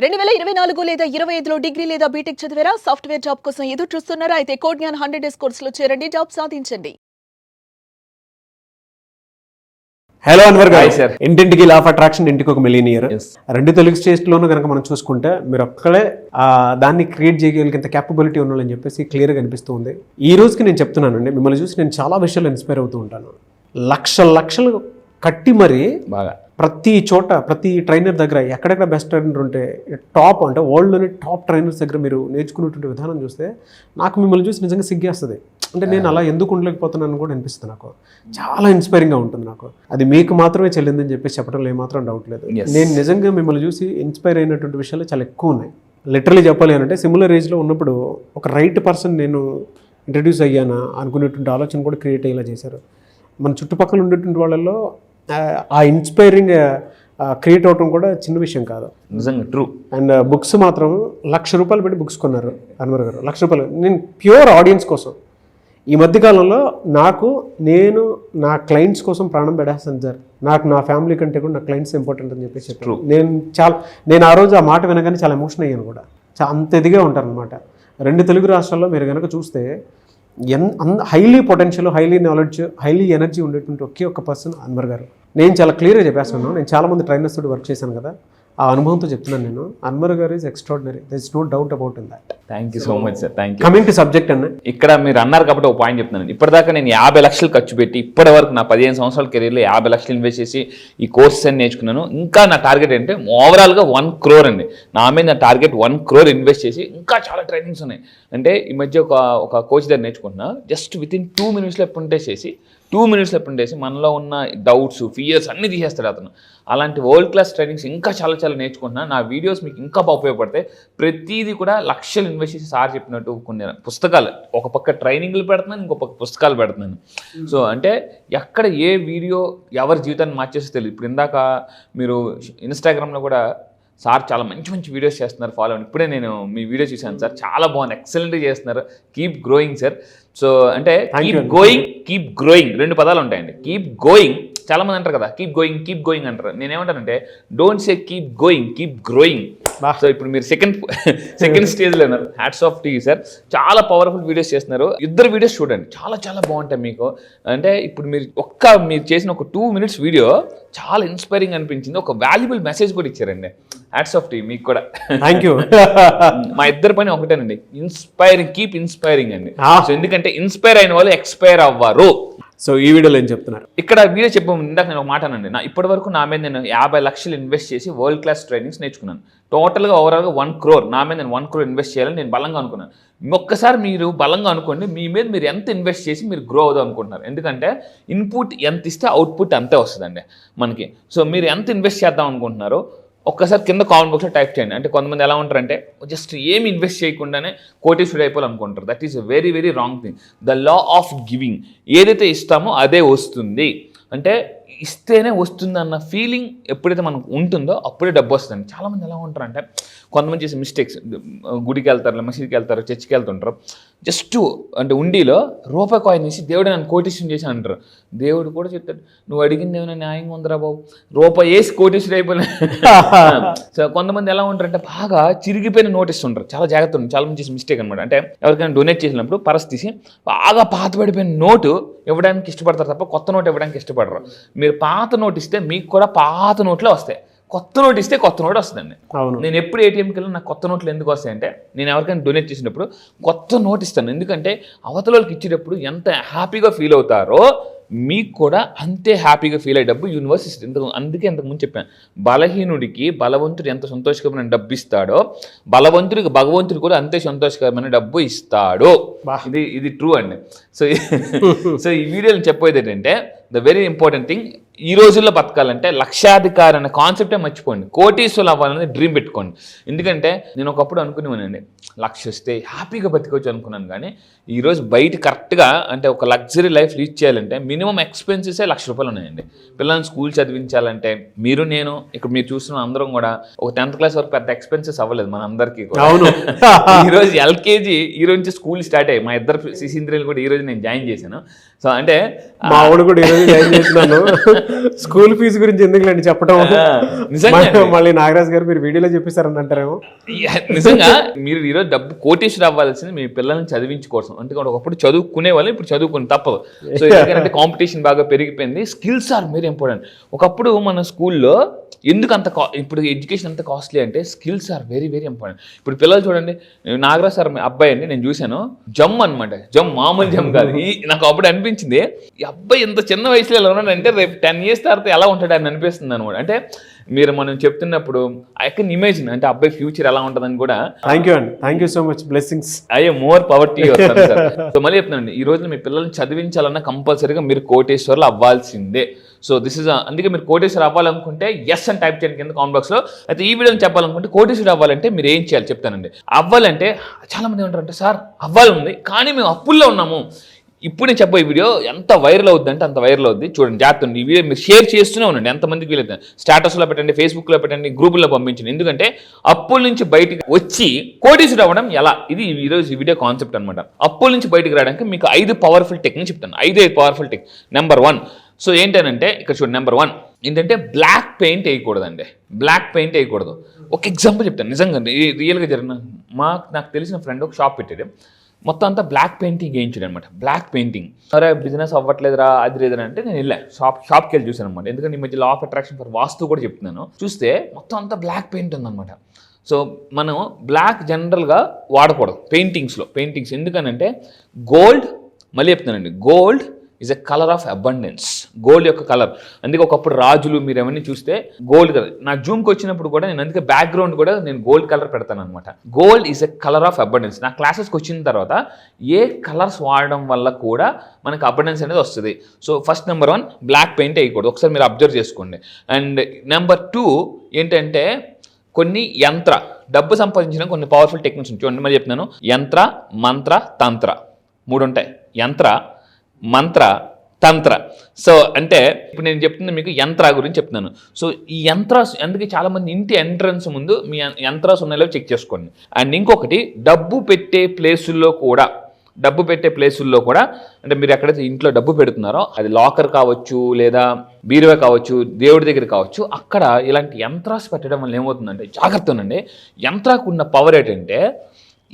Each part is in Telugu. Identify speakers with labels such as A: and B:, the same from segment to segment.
A: 2024 లేదా 25లో డిగ్రీ లేదా బీటెక్ చదివారా? సాఫ్ట్వేర్ జాబ్ కోసం ఎదురు చూస్తున్నారా? అయితే కోడ్ జ్ఞాన్ 100 డేస్ కోర్సులో చేరండి, జాబ్ సాధించండి.
B: హలో అన్వర్ గారు,
C: సార్.
B: ఇంటింటికి లా ఆఫ్ అట్రాక్షన్, ఇంటికి ఒక మిలియనియర్. రెండు తెలుగు స్టేట్స్లోనూ కనుక మనం చూసుకుంటే మీరు ఒక్కడే దాన్ని క్రియేట్ చేయగలిగేంత క్యాపబిలిటీ ఉన్నారని చెప్పేసి క్లియర్గా అనిపిస్తుంది. ఈ రోజుకి నేను చెప్తున్నానండి, మిమ్మల్ని చూసి నేను చాలా విషయాలు ఇన్స్పైర్ అవుతూ ఉంటాను. లక్షలు కట్టి మరీ
C: బాగా
B: ప్రతి చోట ప్రతి ట్రైనర్ దగ్గర ఎక్కడెక్కడ బెస్ట్ ట్రైనర్ ఉంటే టాప్ అంటే వరల్డ్లోని టాప్ ట్రైనర్స్ దగ్గర మీరు నేర్చుకునేటువంటి విధానం చూస్తే నాకు మిమ్మల్ని చూసి నిజంగా సిగ్గేస్తుంది. అంటే నేను అలా ఎందుకు ఉండలేకపోతున్నాను కూడా అనిపిస్తుంది. నాకు చాలా ఇన్స్పైరింగ్గా ఉంటుంది. నాకు అది మీకు మాత్రమే చెల్లిందని చెప్పేసి చెప్పడంలో ఏమాత్రం డౌట్ లేదు. నేను నిజంగా మిమ్మల్ని చూసి ఇన్స్పైర్ అయినటువంటి విషయాలు చాలా ఎక్కువ ఉన్నాయి. లిటరలీ చెప్పాలి అంటే సిమిలర్ ఏజ్లో ఉన్నప్పుడు ఒక రైట్ పర్సన్ నేను ఇంట్రడ్యూస్ అయ్యానా అనుకునేటువంటి ఆలోచన కూడా క్రియేట్ అయ్యేలా చేశారు. మన చుట్టుపక్కల ఉండేటువంటి వాళ్ళల్లో ఆ ఇన్స్పైరింగ్ క్రియేట్ అవడం కూడా చిన్న విషయం కాదు,
C: నిజంగా ట్రూ.
B: అండ్ బుక్స్ మాత్రం ₹1,00,000 పెట్టి బుక్స్ కొన్నారు అన్వర్ గారు. ₹1,00,000 నేను ప్యూర్ ఆడియన్స్ కోసం. ఈ మధ్యకాలంలో నేను నా క్లయింట్స్ కోసం ప్రాణం పెడేస్తాను సార్. నాకు నా ఫ్యామిలీ కంటే కూడా నా క్లయింట్స్ ఇంపార్టెంట్ అని చెప్పేసి చెప్పారు. నేను ఆ రోజు ఆ మాట వినగానే చాలా ఎమోషన్ అయ్యాను కూడా. అంత ఎదిగా ఉంటారనమాట. 2 తెలుగు రాష్ట్రాల్లో మీరు కనుక చూస్తే highly potential, highly knowledge, highly energy ఉండేటువంటి ఒకే ఒక్క పర్సన్ అన్వర్ గారు. నేను చాలా క్లియర్గా చెప్పేస్తున్నాను. నేను చాలామంది ట్రైనర్స్ తోటి వర్క్ చేశాను కదా, ఆ అనుభవంతో చెప్తున్నాను నేను. అన్వర్ గారు is extraordinary. There is no doubt about in that.
C: Thank you so much sir. Thank you.
B: Coming to subject అన్న,
C: ఇక్కడ మీరు అన్నారు కాబట్టి ఒక పాయింట్ చెప్తున్నాను. ఇప్పటిదాకా నేను 50 లక్షలు ఖర్చు పెట్టి ఇప్పటి వరకు నా 15 సంవత్సరాల కెరీర్లో 50 లక్షలు ఇన్వెస్ట్ చేసి ఈ కోర్సెస్ అని నేర్చుకున్నాను. ఇంకా నా టార్గెట్ ఏంటంటే ఓవరాల్గా 1 crore అండి. నా మీద నా టార్గెట్ 1 crore ఇన్వెస్ట్ చేసి ఇంకా చాలా ట్రైనింగ్స్ ఉన్నాయి. అంటే ఈ మధ్య ఒక కోచ్ దగ్గర నేర్చుకుంటున్నా. జస్ట్ వితిన్ 2 minutes మనలో ఉన్న డౌట్స్, ఫియర్స్ అన్నీ తీసేస్తాడు అతను. అలాంటి వరల్డ్ క్లాస్ ట్రైనింగ్స్ ఇంకా చాలా నేర్చుకుంటున్నా. నా వీడియోస్ మీకు ఇంకా బాగా ఉపయోగపడతాయి. ప్రతిదీ కూడా లక్షలు ఇన్వెస్ట్ చేసి సార్ చెప్పినట్టు కొన్ని పుస్తకాలు, ఒక పక్క ట్రైనింగ్లు పెడుతున్నాను, ఇంకో పక్క పుస్తకాలు పెడుతున్నాను. సో అంటే ఎక్కడ ఏ వీడియో ఎవరి జీవితాన్ని మార్చేస్తే తెలియదు. ఇప్పుడు ఇందాక మీరు ఇన్స్టాగ్రామ్లో కూడా సార్ చాలా మంచి వీడియోస్ చేస్తున్నారు, ఫాలో అవ్వండి. ఇప్పుడే నేను మీ వీడియో చూశాను సార్, చాలా బాగుంది, ఎక్సలెంట్గా చేస్తున్నారు. Keep growing sir. సో అంటే కీప్ గ్రోయింగ్ 2 పదాలు ఉంటాయండి. కీప్ గోయింగ్, చాలా మంది అంటారు కదా కీప్ గోయింగ్ అంటారు. నేనేమంటానంటే don't say keep going, keep growing. So ఇప్పుడు మీరు సెకండ్ స్టేజ్లో ఉన్నారు. Hats off to you sir. చాలా పవర్ఫుల్ వీడియోస్ చేస్తున్నారు. 2 వీడియోస్ చూడండి, చాలా బాగుంటాయి మీకు. అంటే ఇప్పుడు మీరు చేసిన ఒక 2 minutes వీడియో చాలా ఇన్స్పైరింగ్ అనిపించింది. ఒక వాల్యుబుల్ మెసేజ్ కూడా ఇచ్చారండి. హ్యాట్స్ ఆఫ్ టు యూ మీకు కూడా.
B: Thank you.
C: మా ఇద్దరి పని ఒకటేనండి, ఇన్స్పైరింగ్, కీప్ ఇన్స్పైరింగ్ అండి. సో ఎందుకంటే ఇన్స్పైర్ అయిన వాళ్ళు ఎక్స్పైర్ అవ్వరు.
B: సో ఈ వీడియోలో ఏం చెప్తున్నారు?
C: ఇక్కడ వీడియో చెప్పాము ఇందాక నేను ఒక మాట అనండి. ఇప్పటి వరకు నా మీద నేను 50 లక్షలు ఇన్వెస్ట్ చేసి వరల్డ్ క్లాస్ ట్రైనింగ్స్ నేర్చుకున్నాను. టోటల్గా ఓవరాల్గా 1 crore, నా మీద నేను 1 crore ఇన్వెస్ట్ చేయాలని నేను బలంగా అనుకున్నాను. ఒక్కసారి మీరు బలంగా అనుకోండి, మీ మీద మీరు ఎంత ఇన్వెస్ట్ చేసి మీరు గ్రో అవుదాం అనుకుంటున్నారు. ఎందుకంటే ఇన్పుట్ ఎంత ఇస్తే అవుట్పుట్ అంతే వస్తుందండి మనకి. సో మీరు ఎంత ఇన్వెస్ట్ చేద్దాం అనుకుంటున్నారో ఒక్కసారి కింద కామెంట్ బాక్స్లో టైప్ చేయండి. అంటే కొంతమంది ఎలా ఉంటారంటే జస్ట్ ఏమి ఇన్వెస్ట్ చేయకుండానే కోటీశ్వరుడు అయిపోవాలనుకుంటారు. That is very wrong thing. The law of giving, ఏదైతే ఇస్తామో అదే వస్తుంది. అంటే ఇస్తేనే వస్తుంది అన్న ఫీలింగ్ ఎప్పుడైతే మనకు ఉంటుందో అప్పుడే డబ్బు వస్తుంది. చాలామంది ఎలా ఉంటారంటే కొంతమంది చేసే మిస్టేక్స్, గుడికి వెళ్తారు, మసీదుకి వెళ్తారు, చర్చికి వెళ్తుంటారు. జస్ట్ అంటే ఉండిలో రూపాయి కాయిన్ తీసి దేవుడు నన్ను కోటీశ్వరుని చేసి అంటారు. దేవుడు కూడా చెప్తాడు, నువ్వు అడిగింది ఏమైనా న్యాయంగా ఉందిరా బాబు, రూపాయి వేసి కోటీశ్వరుడు అయిపోయినా. సో కొంతమంది ఎలా ఉంటారంటే బాగా చిరిగిపోయిన నోట్ ఇస్తుంటారు. చాలా జాగ్రత్త ఉంది. చాలా మంది చేసే మిస్టేక్ అనమాట. అంటే ఎవరికైనా డొనేట్ చేసినప్పుడు పర్స్ తీసి బాగా పాతబడిపోయిన నోటు ఇవ్వడానికి ఇష్టపడతారు తప్ప కొత్త నోట్ ఇవ్వడానికి ఇష్టపడరు. మీరు పాత నోట్ ఇస్తే మీకు కూడా పాత నోట్లే వస్తాయి, కొత్త నోట్ ఇస్తే కొత్త నోట్ వస్తుందండి. నేను ఎప్పుడు ఏటీఎంకి వెళ్ళి నాకు కొత్త నోట్లు ఎందుకు వస్తాయంటే నేను ఎవరికైనా డొనేట్ చేసినప్పుడు కొత్త నోట్ ఇస్తాను. ఎందుకంటే అవతల వాళ్ళకి ఇచ్చేటప్పుడు ఎంత హ్యాపీగా ఫీల్ అవుతారో మీకు కూడా అంతే హ్యాపీగా ఫీల్ అయ్యే డబ్బు యూనివర్స్ ఇస్తుంది. అందుకే ఇంతకుముందు చెప్పాను, బలహీనుడికి బలవంతుడు ఎంత సంతోషకరమైన డబ్బు ఇస్తాడో బలవంతుడికి భగవంతుడు కూడా అంతే సంతోషకరమైన డబ్బు ఇస్తాడు. ఇది ట్రూ అండి. సో ఈ వీడియోలో చెప్పేది ఏంటంటే ద వెరీ ఇంపార్టెంట్ థింగ్, ఈ రోజుల్లో బతకాలంటే లక్షాధికారి అనే కాన్సెప్టే మర్చిపోండి. కోటీశ్వరులు అవ్వాలని డ్రీమ్ పెట్టుకోండి. ఎందుకంటే నేను ఒకప్పుడు అనుకునేవానండి 1,00,000 వస్తే హ్యాపీగా బతికొచ్చు అనుకున్నాను. కానీ ఈరోజు బయట కరెక్ట్గా అంటే ఒక లగ్జరీ లైఫ్ లీడ్ చేయాలంటే మినిమం ఎక్స్పెన్సెసే ₹1,00,000 ఉన్నాయండి. పిల్లల్ని స్కూల్ చదివించాలంటే మీరు ఇక్కడ మీరు చూస్తున్న అందరం కూడా ఒక 10th క్లాస్ వరకు పెద్ద ఎక్స్పెన్సెస్ అవ్వలేదు మన అందరికీ కూడా. ఈరోజు ఎల్కేజీ ఈ రోజు నుంచి స్కూల్ స్టార్ట్ అయ్యాయి. మా ఇద్దరు శిశీంద్రియులు కూడా ఈరోజు నేను జాయిన్ చేశాను. సో అంటే
B: మా వాడు కూడా చదివి జాయిన్ చేసినాను. స్కూల్ ఫీజు గురించి ఎందుకులేండి చెప్పడం.
C: నిజంగా
B: మళ్ళీ నాగరాజ్ గారు మీరు వీడియోలో చెప్పేశారని అంటారేమో.
C: నిజంగా మీరు ఈరోజు డబ్బు కోటేశ్వర అవ్వాల్సింది మీ పిల్లల్ని చదివించుకోవడం. ఎందుకంటే ఒకప్పుడు చదువుకునే వాళ్ళు ఇప్పుడు చదువుకుని తప్పదు. సో ఎందుకంటే కాంపిటీషన్ బాగా పెరిగిపోయింది. Skills are very important. ఒకప్పుడు మన స్కూల్లో ఎందుకు అంత ఇప్పుడు ఎడ్యుకేషన్ అంత కాస్ట్లీ అంటే skills are very very important. ఇప్పుడు పిల్లలు చూడండి, నాగరాజ్ సార్ అబ్బాయి అండి నేను చూశాను, జమ్ అనమాట. జమ్ మామూలు జమ్ కాదు. నాకు అప్పుడు అనిపించింది ఈ అబ్బాయి ఇంత చిన్న వయసులో ఎలా ఉన్నాడంటే రేపు 10 years తర్వాత ఎలా ఉంటాడు అని అనిపిస్తుంది అనమాట. అంటే మీరు మనం చెప్తున్నప్పుడు ఐ కెన్ ఇమాజిన్ అంటే అబ్బాయి ఫ్యూచర్ ఎలా ఉంటుందని కూడా.
B: Thank you so much. Blessings.
C: అయ్యే more power to your son sir. So మళ్ళీ చెప్తున్నానండి, ఈ రోజు మీ పిల్లల్ని చదివించాలన్నా కంపల్సరీగా మీరు కోటేశ్వర్లు అవ్వాల్సిందే. సో దిస్ ఇస్ అందుకే మీరు కోటేశ్వర అవ్వాలనుకుంటే ఎస్ అని టైప్ చేయండి కింద కామెంట్ బాక్స్లో. అయితే ఈ వీడియోని చెప్పాలనుకుంటే కోటేశ్వర అవ్వాలంటే మీరు ఏం చేయాలి చెప్తానండి. అవ్వాలంటే చాలా మంది ఏమంటారంటే సార్ అవ్వాలని కానీ మేము అప్పుల్లో ఉన్నాము. ఇప్పుడు నేను చెప్పే వీడియో ఎంత వైరల్ అవుద్ది అంటే అంత వైరల్ అవుద్ది. చూడండి జాగ్రత్త, ఈ వీడియో మీరు షేర్ చేస్తూనే ఉండండి. ఎంతమందికి వీలైతే స్టేటస్లో పెట్టండి, ఫేస్బుక్లో పెట్టండి, గ్రూపుల్లో పంపించండి. ఎందుకంటే అప్పుల నుంచి బయటికి వచ్చి కోటీశ్వరుడు అవ్వడం ఎలా, ఇది ఈరోజు ఈ వీడియో కాన్సెప్ట్ అనమాట. అప్పుల నుంచి బయటికి రావడానికి మీకు 5 పవర్ఫుల్ టెక్నిక్ చెప్తాను. 5 పవర్ఫుల్ టెక్నిక్. నెంబర్ 1 సో ఏంటనంటే ఇక్కడ చూడండి, నెంబర్ 1 ఏంటంటే బ్లాక్ పెయింట్ వేయకూడదండి. బ్లాక్ పెయింట్ వేయకూడదు. ఒక ఎగ్జాంపుల్ చెప్తాను, నిజంగా రియల్గా జరిగిన నాకు తెలిసిన ఫ్రెండ్ ఒక షాప్ పెట్టాడు, మొత్తం అంతా బ్లాక్ పెయింటింగ్ వేయించాడు అనమాట. Black painting. సరే బిజినెస్ అవ్వట్లేదురా అది లేదని అంటే నేను వెళ్ళా షాప్కి వెళ్ళి చూసాను అనమాట. ఎందుకంటే ఈ మధ్య లా ఆఫ్ అట్రాక్షన్ ఫర్ వాస్తు కూడా చెప్తున్నాను. చూస్తే మొత్తం అంతా బ్లాక్ పెయింట్ ఉందన్నమాట. సో మనం బ్లాక్ జనరల్గా వాడకూడదు పెయింటింగ్స్. ఎందుకనంటే గోల్డ్, మళ్ళీ చెప్తున్నానండి, gold is a colour of abundance. Gold యొక్క కలర్. అందుకే ఒకప్పుడు రాజులు మీరు ఏమన్నీ చూస్తే గోల్డ్ కలర్. నా జూమ్కి వచ్చినప్పుడు కూడా నేను అందుకే బ్యాక్గ్రౌండ్ కూడా నేను గోల్డ్ కలర్ పెడతాను అనమాట. Gold is a colour of abundance. నా క్లాసెస్కి వచ్చిన తర్వాత ఏ కలర్స్ వాడడం వల్ల కూడా మనకు అబండెన్స్ అనేది వస్తుంది. So first number 1 black paint వేయకూడదు. ఒకసారి మీరు అబ్జర్వ్ చేసుకోండి. అండ్ నెంబర్ 2 ఏంటంటే కొన్ని డబ్బు సంపాదించిన కొన్ని పవర్ఫుల్ టెక్నిక్స్ చూడండి. మరి చెప్తున్నాను, యంత్ర, మంత్ర, తంత్ర 3 ఉంటాయి. యంత్ర, మంత్ర, తంత్ర. సో అంటే ఇప్పుడు నేను చెప్తుంది మీకు యంత్ర గురించి చెప్తున్నాను. సో ఈ యంత్రాస్ అందుకే చాలామంది ఇంటి ఎంట్రన్స్ ముందు మీ యంత్రాస్ ఉన్నాయో చెక్ చేసుకోండి. అండ్ ఇంకొకటి డబ్బు పెట్టే ప్లేసుల్లో కూడా అంటే మీరు ఎక్కడైతే ఇంట్లో డబ్బు పెడుతున్నారో అది లాకర్ కావచ్చు, లేదా బీరువా కావచ్చు, దేవుడి దగ్గర కావచ్చు, అక్కడ ఇలాంటి యంత్రాస్ పెట్టడం వల్ల ఏమవుతుందంటే జాగ్రత్త ఉండండి. యంత్రాకు ఉన్న పవర్ ఏంటంటే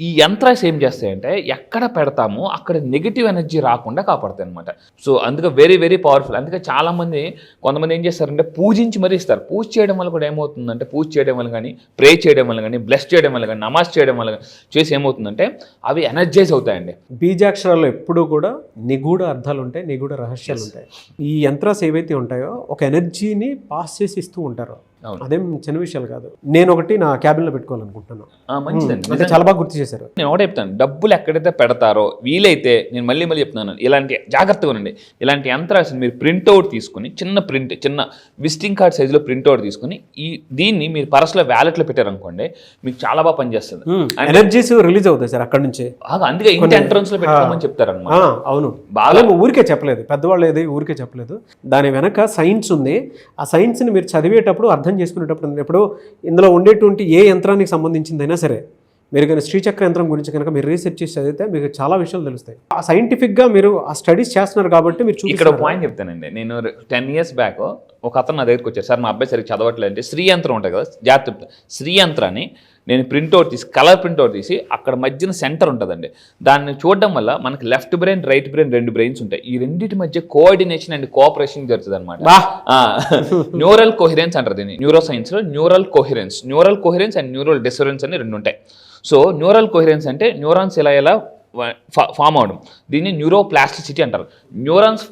C: ఈ యంత్రాస్ ఏం చేస్తాయంటే ఎక్కడ పెడతామో అక్కడ నెగిటివ్ ఎనర్జీ రాకుండా కాపాడుతాయి అనమాట. సో అందుకే వెరీ వెరీ పవర్ఫుల్. అందుకే చాలామంది కొంతమంది ఏం చేస్తారంటే పూజించి మరీ ఇస్తారు. పూజ చేయడం వల్ల కూడా ఏమవుతుందంటే పూజ చేయడం వల్ల కానీ, ప్రే చేయడం వల్ల కానీ, బ్లెస్ చేయడం వల్ల కానీ, నమాజ్ చేయడం వల్ల చేసి ఏమవుతుందంటే అవి ఎనర్జైజ్ అవుతాయండి.
B: బీజాక్షరాల్లో ఎప్పుడూ కూడా నిగూఢ అర్థాలు ఉంటాయి, నిగూఢ రహస్యాలు ఉంటాయి. ఈ యంత్రాస్ ఏవైతే ఉంటాయో ఒక ఎనర్జీని పాస్ చేసి ఇస్తూ ఉంటారు. అదేం చిన్న విషయాలు కాదు. నేను ఒకటి నా క్యాబిన్లో పెట్టుకోవాలనుకుంటున్నాను.
C: మంచిదండి,
B: చాలా బాగా గుర్తు చేశారు.
C: నేను ఒకటే చెప్తాను, డబ్బులు ఎక్కడైతే పెడతారో వీలైతే నేను మళ్ళీ చెప్తున్నాను, ఇలాంటి జాగ్రత్తగా ఉండండి. ఇలాంటి యంత్రాలు మీరు ప్రింట్అవుట్ తీసుకుని చిన్న విజిటింగ్ కార్డ్ సైజులో ప్రింట్అవుట్ తీసుకుని దీన్ని మీరు పర్సులో వ్యాలెట్లో పెట్టారనుకోండి, మీకు చాలా బాగా పనిచేస్తుంది.
B: ఎనర్జీస్ రిలీజ్ అవుతాయి సార్ అక్కడ నుంచి.
C: అందుకే ఇంటి ఎంట్రన్స్ లో పెట్టుకోమని చెప్తారన్నమాట.
B: అవును, బాగా ఊరికే చెప్పలేదు, పెద్దవాళ్ళు ఏది ఊరికే చెప్పలేదు. దాని వెనక సైన్స్ ఉంది. ఆ సైన్స్ని మీరు చదివేటప్పుడు అర్థం చేసుకునేటప్పుడు ఇప్పుడు ఇందులో ఉండేటువంటి ఏ యంత్రానికి సంబంధించిందైనా సరే మీరు కానీ శ్రీచక్ర యంత్రం గురించి కనుక మీరు రీసెర్చ్ చేసి చదివితే మీకు చాలా విషయాలు తెలుస్తాయి. ఆ సైంటిఫిక్గా మీరు ఆ స్టడీస్ చేస్తున్నారు కాబట్టి మీరు
C: ఇక్కడ పాయింట్ చెప్తానండి. నేను 10 years బ్యాక్ ఒక అతను నా దగ్గరికి వచ్చారు, సార్ మా అబ్బాయి సరిగ్గా చదవట్లేదు అంటే శ్రీ యంత్రం ఉంటుంది కదా, జాగ్రత్త శ్రీ యంత్రాన్ని నేను ప్రింట్అవుట్ తీసి కలర్ ప్రింట్అవుట్ తీసి అక్కడ మధ్యన సెంటర్ ఉంటుందండి, దాన్ని చూడడం వల్ల మనకి left brain right brain 2 brains ఉంటాయి. ఈ రెండింటి మధ్య కోఆర్డినేషన్ అండ్ కోఆపరేషన్ జరుగుతుంది అనమాట. న్యూరల్ కోహిరెన్స్ అంటారు దీన్ని న్యూరో సైన్స్లో. న్యూరల్ కోహిరెన్స్ అండ్ న్యూరల్ డిస్టర్బెన్స్ అని 2 ఉంటాయి. సో న్యూరల్ కోహిరెన్స్ అంటే న్యూరాన్స్ ఎలా ఫామ్ అవడం, దీన్ని న్యూరోప్లాస్టిసిటీ అంటారు. న్యూరాన్స్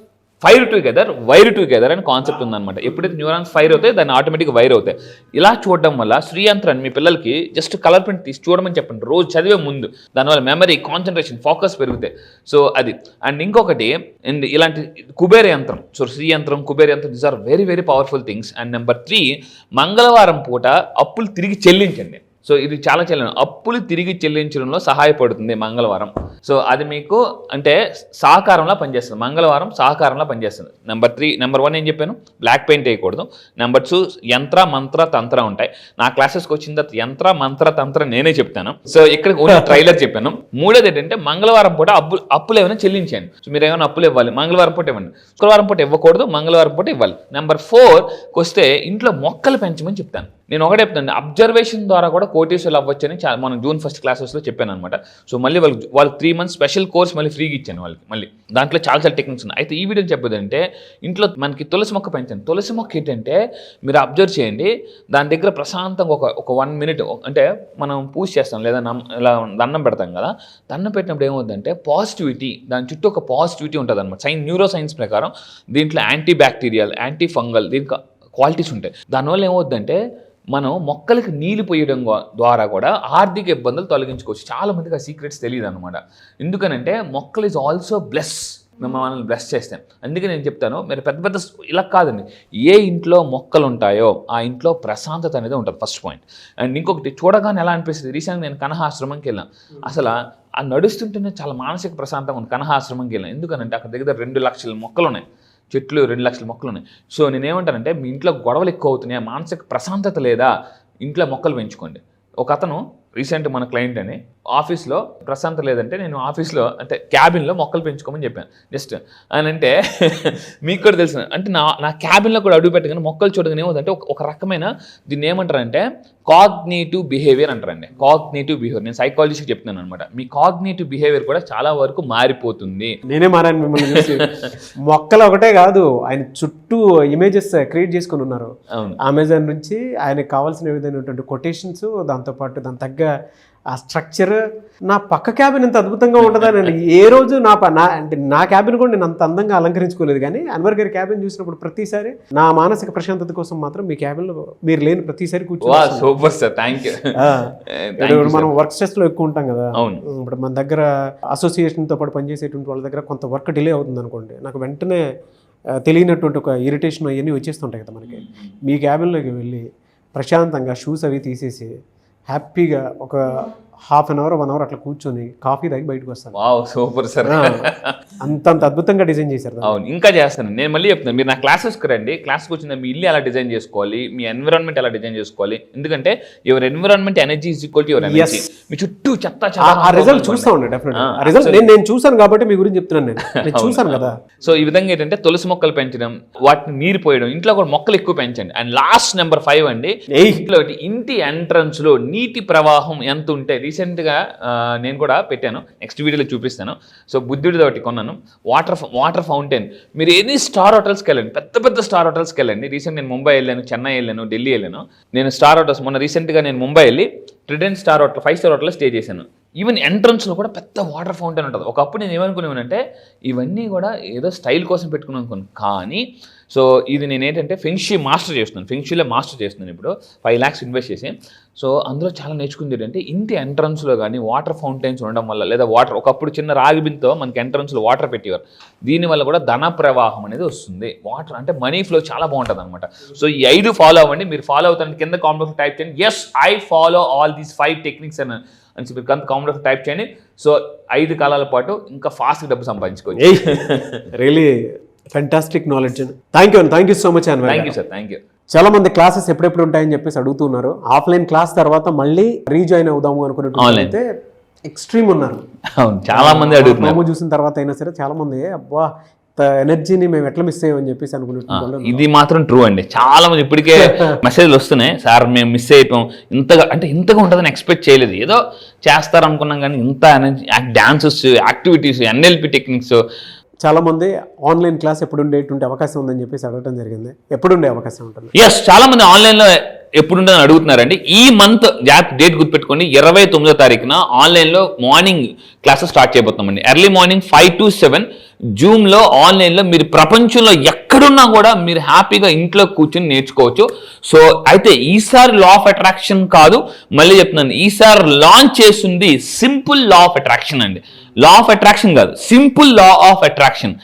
C: ఫైర్ టుగెదర్ అని కాన్సెప్ట్ ఉందన్నమాట. ఎప్పుడైతే న్యూరాన్స్ ఫైర్ అవుతాయి దాన్ని ఆటోమేటిక్గా వైర్ అవుతాయి. ఇలా చూడడం వల్ల శ్రీయంత్రాన్ని మీ పిల్లలకి జస్ట్ కలర్ ప్రింట్ తీసి చూడమని చెప్పండి రోజు చదివే ముందు. దానివల్ల మెమరీ, కాన్సన్ట్రేషన్, ఫోకస్ పెరుగుతాయి. సో అది. అండ్ ఇంకొకటి ఇలాంటి కుబేర యంత్రం, సో శ్రీయంత్రం, కుబేర యంత్రం, these are very very powerful things. And number 3 మంగళవారం పూట అప్పులు తిరిగి చెల్లించండి. సో ఇది చాలా అప్పులు తిరిగి చెల్లించడంలో సహాయపడుతుంది మంగళవారం. సో అది మీకు అంటే సహకారంలో పనిచేస్తుంది. మంగళవారం సహకారంలో పనిచేస్తుంది. నెంబర్ 1 ఏం చెప్పాను, బ్లాక్ పెయింట్ వేయకూడదు. నెంబర్ 2 యంత్ర మంత్ర తంత్ర ఉంటాయి. నా క్లాసెస్కి వచ్చిన తర్వాత యంత్ర మంత్ర తంత్ర నేనే చెప్తాను. సో ఇక్కడ ఓన్లీ ట్రైలర్ చెప్పాను. మూడోది ఏంటంటే మంగళవారం పూట అప్పులు ఏమైనా చెల్లించండి. సో మీరు ఏమైనా అప్పులు ఇవ్వాలి, మంగళవారం పూట ఇవ్వండి. శుక్రవారం పూట ఇవ్వకూడదు, మంగళవారం పూట ఇవ్వాలి. నెంబర్ 4కి వస్తే ఇంట్లో మొక్కలు పెంచమని చెప్తాను. నేను ఒకటే చెప్తాను, అబ్జర్వేషన్ ద్వారా కూడా కోటీశ్వరులు అవ్వచ్చని మనం June 1 క్లాసెస్లో చెప్పాను అనమాట. సో మళ్ళీ వాళ్ళకి 3 months స్పెషల్ కోర్స్ మళ్ళీ ఫ్రీగా ఇచ్చాను వాళ్ళకి. మళ్ళీ దాంట్లో చాలా టెక్నిక్స్ ఉన్నాయి. అయితే ఈ వీడియో చెప్పేదంటే ఇంట్లో మనకి తులసి మొక్క పెంచండి. తులసి మొక్క ఏంటంటే మీరు అబ్జర్వ్ చేయండి, దాని దగ్గర ప్రశాంతంగా ఒక 1 minute అంటే మనం పూజ చేస్తాం లేదా ఇలా దండం పెడతాం కదా, దండం పెట్టినప్పుడు ఏమవుతుందంటే పాజిటివిటీ, దాని చుట్టూ ఒక పాజిటివిటీ ఉంటుంది అనమాట. న్యూరో సైన్స్ ప్రకారం దీంట్లో యాంటీ బ్యాక్టీరియల్, యాంటీ ఫంగల్ దీనికి క్వాలిటీస్ ఉంటాయి. దానివల్ల ఏమవుతుందంటే మనం మొక్కలకి నీళ్ళు పోయడం ద్వారా కూడా ఆర్థిక ఇబ్బందులు తొలగించుకోవచ్చు. చాలా మందికి ఆ సీక్రెట్స్ తెలియదు అనమాట. ఎందుకనంటే మొక్కలు ఈజ్ ఆల్సో బ్లెస్, మనల్ని బ్లెస్ చేస్తాం. అందుకే నేను చెప్తాను, మీరు పెద్ద ఇలా కాదండి, ఏ ఇంట్లో మొక్కలు ఉంటాయో ఆ ఇంట్లో ప్రశాంతత అనేది ఉంటుంది, ఫస్ట్ పాయింట్. అండ్ ఇంకొకటి చూడగానే ఎలా అనిపిస్తుంది, రీసెంట్గా నేను కనహాశ్రమంకి వెళ్ళాను. అసలు ఆ నడుస్తుంటేనే చాలా మానసిక ప్రశాంతంగా ఉంది. కనహాశ్రమంకి వెళ్ళాను. ఎందుకనంటే అక్కడ దగ్గర 2 లక్షల మొక్కలు ఉన్నాయి, చెట్లు 2 లక్షల మొక్కలు ఉన్నాయి. సో నేనేమంటానంటే మీ ఇంట్లో గొడవలు ఎక్కువ అవుతున్నాయి, మానసిక ప్రశాంతత లేదా, ఇంట్లో మొక్కలు పెంచుకోండి. ఒక అతను రీసెంట్ మన క్లయింట్ అని ఆఫీస్లో ప్రశాంతత లేదంటే నేను ఆఫీస్లో అంటే క్యాబిన్లో మొక్కలు పెంచుకోమని చెప్పాను. జస్ట్ అని అంటే మీకు కూడా తెలుసు అంటే నా క్యాబిన్లో కూడా అడుగు పెట్టగానే మొక్కలు చూడగానే ఏమవుతుందంటే ఒక రకమైన దీన్ని ఏమంటారంటే కాగ్నిటివ్ బిహేవియర్ అంటారండి. కాగ్నిటివ్ బిహేవియర్ నేను సైకాలజిస్ట్కి చెప్తున్నాను అనమాట. మీ కాగ్నిటివ్ బిహేవియర్ కూడా చాలా వరకు మారిపోతుంది.
B: నేనే మారాను మిమ్మల్ని చూసి. మొక్కలు ఒకటే కాదు, ఆయన చుట్టూ ఇమేజెస్ క్రియేట్ చేసుకుని ఉన్నారు. అమెజాన్ నుంచి ఆయనకు కావాల్సిన విధమైనటువంటి కొటేషన్స్, దాంతోపాటు దాని తగ్గ ఆ స్ట్రక్చర్. నా పక్క క్యాబిన్ ఎంత అద్భుతంగా ఉంటుందా, నేను ఏ రోజు అంటే నా క్యాబిన్ కూడా నేను అంత అందంగా అలంకరించుకోలేదు. కానీ అన్వర్ గారి క్యాబిన్ చూసినప్పుడు ప్రతిసారి నా మానసిక ప్రశాంతత కోసం మాత్రం మీ క్యాబిన్లో మీరు లేని ప్రతిసారి కూర్చొని
C: సూపర్ సార్, థ్యాంక్ యూ.
B: మనం వర్క్ స్ట్రెస్ లో ఎక్కువ ఉంటాం కదా, ఇప్పుడు మన దగ్గర అసోసియేషన్తో పాటు పనిచేసేటువంటి వాళ్ళ దగ్గర కొంత వర్క్ డిలే అవుతుంది అనుకోండి, నాకు వెంటనే తెలియనటువంటి ఒక ఇరిటేషన్ అవన్నీ వచ్చేస్తుంటాయి కదా మనకి. మీ క్యాబిన్లోకి వెళ్ళి ప్రశాంతంగా షూస్ అవి తీసేసి హ్యాపీగా ఒక 1/2 hour 1 hour అట్లా కూర్చొని కాఫీ తాగి బయటకు వస్తాను.
C: వావ్ సూపర్ సార్,
B: అంత అద్భుతంగా డిజైన్ చేశారు.
C: అవును, ఇంకా చేస్తాను. నేను మళ్ళీ చెప్తాను, మీరు నా క్లాసెస్కి రండి. క్లాస్కి వచ్చిన మీ ఇల్లు ఎలా డిజైన్ చేసుకోవాలి, మీ ఎన్విరాన్మెంట్ ఎలా డిజైన్ చేసుకోవాలి. ఎందుకంటే your environment energy is equal to your energy. మీ చుట్టూ చెత్త
B: ఆ రిజల్ట్ చూస్తా ఉండే డెఫినెట్గా. ఆ రిజల్ట్ నేను చూసాను కాబట్టి మీ గురించి చెప్తున్నాను. నేను చూసాను కదా.
C: సో ఈ విధంగా ఏంటంటే తులసి మొక్కలు పెంచడం, వాటిని నీరు పోయడం, ఇంట్లో కూడా మొక్కలు ఎక్కువ పెంచండి. అండ్ లాస్ట్ నెంబర్ 5 అండి, ఇంటి ఎంట్రన్స్ లో నీటి ప్రవాహం ఎంత ఉంటే, రీసెంట్ గా నేను కూడా పెట్టాను, నెక్స్ట్ వీడియోలో చూపిస్తాను. సో బుద్ధుడిది ఒకటి కొన్నాను, వాటర్ ఫౌంటైన్. మీరు ఏది స్టార్ హోటల్స్కి వెళ్ళండి, పెద్ద స్టార్ హోటల్స్కి వెళ్ళండి. రీసెంట్ నేను ముంబై వెళ్ళాను, చెన్నై వెళ్ళాను, ఢిల్లీ వెళ్ళాను. నేను స్టార్ హోటల్స్ మొన్న రీసెంట్గా నేను ముంబై వెళ్ళి ట్రిడెంట్ స్టార్ హోటల్ 5 స్టార్ హోటల్లో స్టే చేశాను. ఈవెన్ ఎంట్రన్స్లో కూడా పెద్ద వాటర్ ఫౌంటైన్ ఉంటుంది. ఒకప్పుడు నేను ఏమనుకునేవానంటే ఇవన్నీ కూడా ఏదో స్టైల్ కోసం పెట్టుకున్నాను అనుకున్నాను. కానీ సో ఇది నేను ఏంటంటే ఫెంగ్షీ మాస్టర్ చేస్తున్నాను, ఫెంగ్షీలో మాస్టర్ చేస్తున్నాను ఇప్పుడు 5 lakhs ఇన్వెస్ట్ చేసి. సో అందులో చాలా నేర్చుకుంది ఏంటంటే ఇంటి ఎంట్రన్స్లో కానీ వాటర్ ఫౌంటైన్స్ ఉండడం వల్ల, లేదా వాటర్ ఒకప్పుడు చిన్న రాగి బింతో మనకి ఎంట్రన్స్లో వాటర్ పెట్టేవారు, దీనివల్ల కూడా ధన ప్రవాహం అనేది వస్తుంది. వాటర్ అంటే మనీ ఫ్లో చాలా బాగుంటుంది అనమాట. సో ఈ 5 ఫాలో అవ్వండి. మీరు ఫాలో అవుతాను కింద కామెంట్లో టైప్ చేయండి, yes I follow all these 5 techniques అని మీరు కామెంట్లో టైప్ చేయండి. సో 5 కాలాల పాటు ఇంకా ఫాస్ట్ డబ్బు సంపాదించుకోవచ్చు.
B: Really fantastic knowledge. Thank you so much Anwar.
C: Thank you sir, thank you.
B: చాలా మంది క్లాసెస్ ఎప్పుడెప్పుడు ఉంటాయని చెప్పేసి అడుగుతున్నారు. ఆఫ్లైన్ క్లాస్ తర్వాత మళ్ళీ రీజాయిన్ అవుదాము అనుకున్నట్టు ఎక్స్ట్రీమ్ ఉన్నారు.
C: అవును, చాలా మంది అడుగుతున్నారు.
B: చూసిన తర్వాత అయినా సరే చాలా మంది అబ్బా ఎనర్జీని మేము ఎట్లా మిస్ అయ్యామని చెప్పేసి అనుకున్నట్టు.
C: ఇది మాత్రం ట్రూ అండి. చాలా మంది ఇప్పటికే మెసేజ్లు వస్తున్నాయి, సార్ మేము మిస్ అయిపోయాం, ఇంతగా ఉంటుందని ఎక్స్పెక్ట్ చేయలేదు, ఏదో చేస్తారు అనుకున్నాం కానీ ఇంత energy, dances, activities, NLP techniques.
B: చాలా మంది ఆన్లైన్ క్లాస్ ఎప్పుడు ఉండేటువంటి అవకాశం ఉందని చెప్పేసి అడగడం జరిగింది. ఎప్పుడు ఉండే అవకాశం ఉంటుంది?
C: ఎస్, చాలా మంది ఆన్లైన్లో ఎప్పుడు ఉంటుందని అడుగుతున్నారండి. ఈ మంత్ డేట్ గుర్తుపెట్టుకోండి, 29వ తారీఖున ఆన్లైన్లో మార్నింగ్ క్లాసెస్ స్టార్ట్ చేయబోతున్నామండి. ఎర్లీ మార్నింగ్ 5 to 7 జూమ్లో ఆన్లైన్లో మీరు ప్రపంచంలో ఎక్కడున్నా కూడా మీరు హ్యాపీగా ఇంట్లో కూర్చొని నేర్చుకోవచ్చు. సో అయితే ఈసారి లా ఆఫ్ అట్రాక్షన్ కాదు, మళ్ళీ చెప్తున్నాను, ఈసారి లాంచ్ చేసింది సింపుల్ లా ఆఫ్ అట్రాక్షన్ అండి. లా ఆఫ్ అట్రాక్షన్ కాదు, సింపుల్ లా ఆఫ్ అట్రాక్షన్.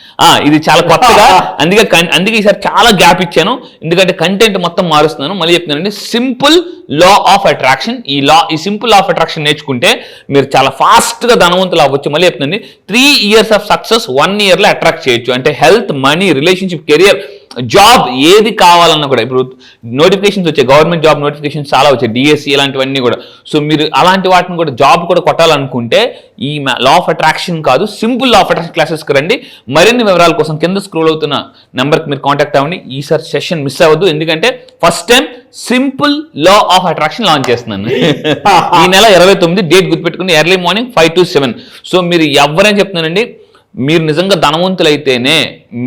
C: ఇది చాలా కొత్తగా, అందుకే ఈసారి చాలా గ్యాప్ ఇచ్చాను, ఎందుకంటే కంటెంట్ మొత్తం మారుస్తున్నాను. మళ్ళీ చెప్తున్నానండి, సింపుల్ లా ఆఫ్ అట్రాక్షన్. ఈ సింపుల్ లా ఆఫ్ అట్రాక్షన్ నేర్చుకుంటే మీరు చాలా ఫాస్ట్గా ధనవంతులు అవ్వచ్చు. మళ్ళీ చెప్తున్నాండి, 3 years ఆఫ్ సక్సెస్ 1 yearలో అట్రాక్ట్ చేయొచ్చు. అంటే health, money, relationship, career, job ఏది కావాలన్నా కూడా. ఇప్పుడు నోటిఫికేషన్స్ వచ్చాయి, గవర్నమెంట్ జాబ్ నోటిఫికేషన్స్ చాలా వచ్చాయి, డిఎస్సి ఇలాంటివన్నీ కూడా. సో మీరు అలాంటి వాటిని కూడా, జాబ్ కూడా కొట్టాలనుకుంటే ఈ లా ఆఫ్ అట్రాక్షన్ కాదు, సింపుల్ లా ఆఫ్ అట్రాక్షన్ క్లాసెస్కి రండి. మరిన్ని వివరాల కోసం కింద స్క్రోల్ అవుతున్న నెంబర్కి మీరు కాంటాక్ట్ అవ్వండి. ఈసారి సెషన్ మిస్ అవ్వద్దు, ఎందుకంటే first time simple law of attraction launch చేస్తున్నాను. ఈ నెల 29 డేట్ గుర్తుపెట్టుకుని, ఎర్లీ మార్నింగ్ 5 to 7. సో మీరు ఎవరైనా చెప్తున్నానండి, మీరు నిజంగా ధనవంతులైతేనే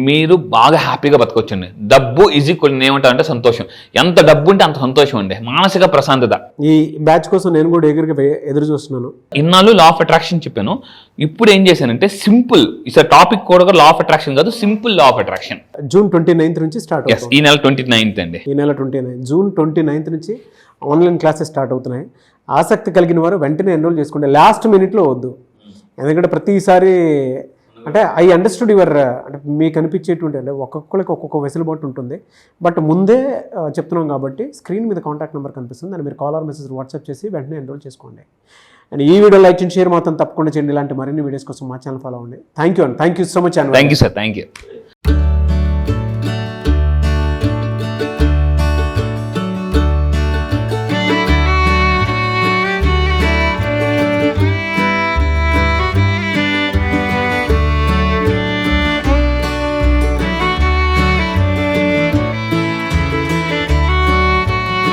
C: మీరు బాగా హ్యాపీగా బతకొచ్చండి. డబ్బు ఈజ్ ఈక్వల్, ఏమంటారంటే సంతోషం. ఎంత డబ్బు ఉంటే అంత సంతోషం అండి, మానసిక ప్రశాంతత.
B: ఈ బ్యాచ్ కోసం నేను కూడా ఎదురు చూస్తున్నాను.
C: ఇన్నాళ్ళు లా ఆఫ్ అట్రాక్షన్ చెప్పాను, ఇప్పుడు ఏం చేశానంటే సింపుల్, ఈసారి టాపిక్ కూడా లా ఆఫ్ అట్రాక్షన్ కాదు, simple law of attraction.
B: June 29th నుంచి స్టార్ట్ అవుతుంది.
C: ఈ నెల 29th అండి.
B: ఈ నెల 29 June 29th నుంచి ఆన్లైన్ క్లాసెస్ స్టార్ట్ అవుతున్నాయి. ఆసక్తి కలిగిన వారు వెంటనే ఎన్రోల్ చేసుకోండి, లాస్ట్ మినిట్లో వద్దు. ఎందుకంటే ప్రతిసారి అంటే ఐ అండర్స్టూడ్ యువర్, అంటే మీకు అనిపించేటువంటి, అంటే ఒక్కొక్కరికి ఒక్కొక్క వెసులుబాటు ఉంటుంది. బట్ ముందే చెప్తున్నాం కాబట్టి స్క్రీన్ మీద కాంటాక్ట్ నెంబర్ కనిపిస్తుంది, దాన్ని మీరు కాల్ ఆర్ మెసేజ్ వాట్సాప్ చేసి వెంటనే ఎన్రోల్ చేసుకోండి. అండ్ ఈ వీడియో లైక్ అండ్ షేర్ మాత్రం తప్పకుండా చేయండి. ఇలాంటి మరిన్ని వీడియోస్ కోసం మా ఛానల్ ఫాలో అవ్వండి. Thank you so much.
C: Thank you sir, thank you.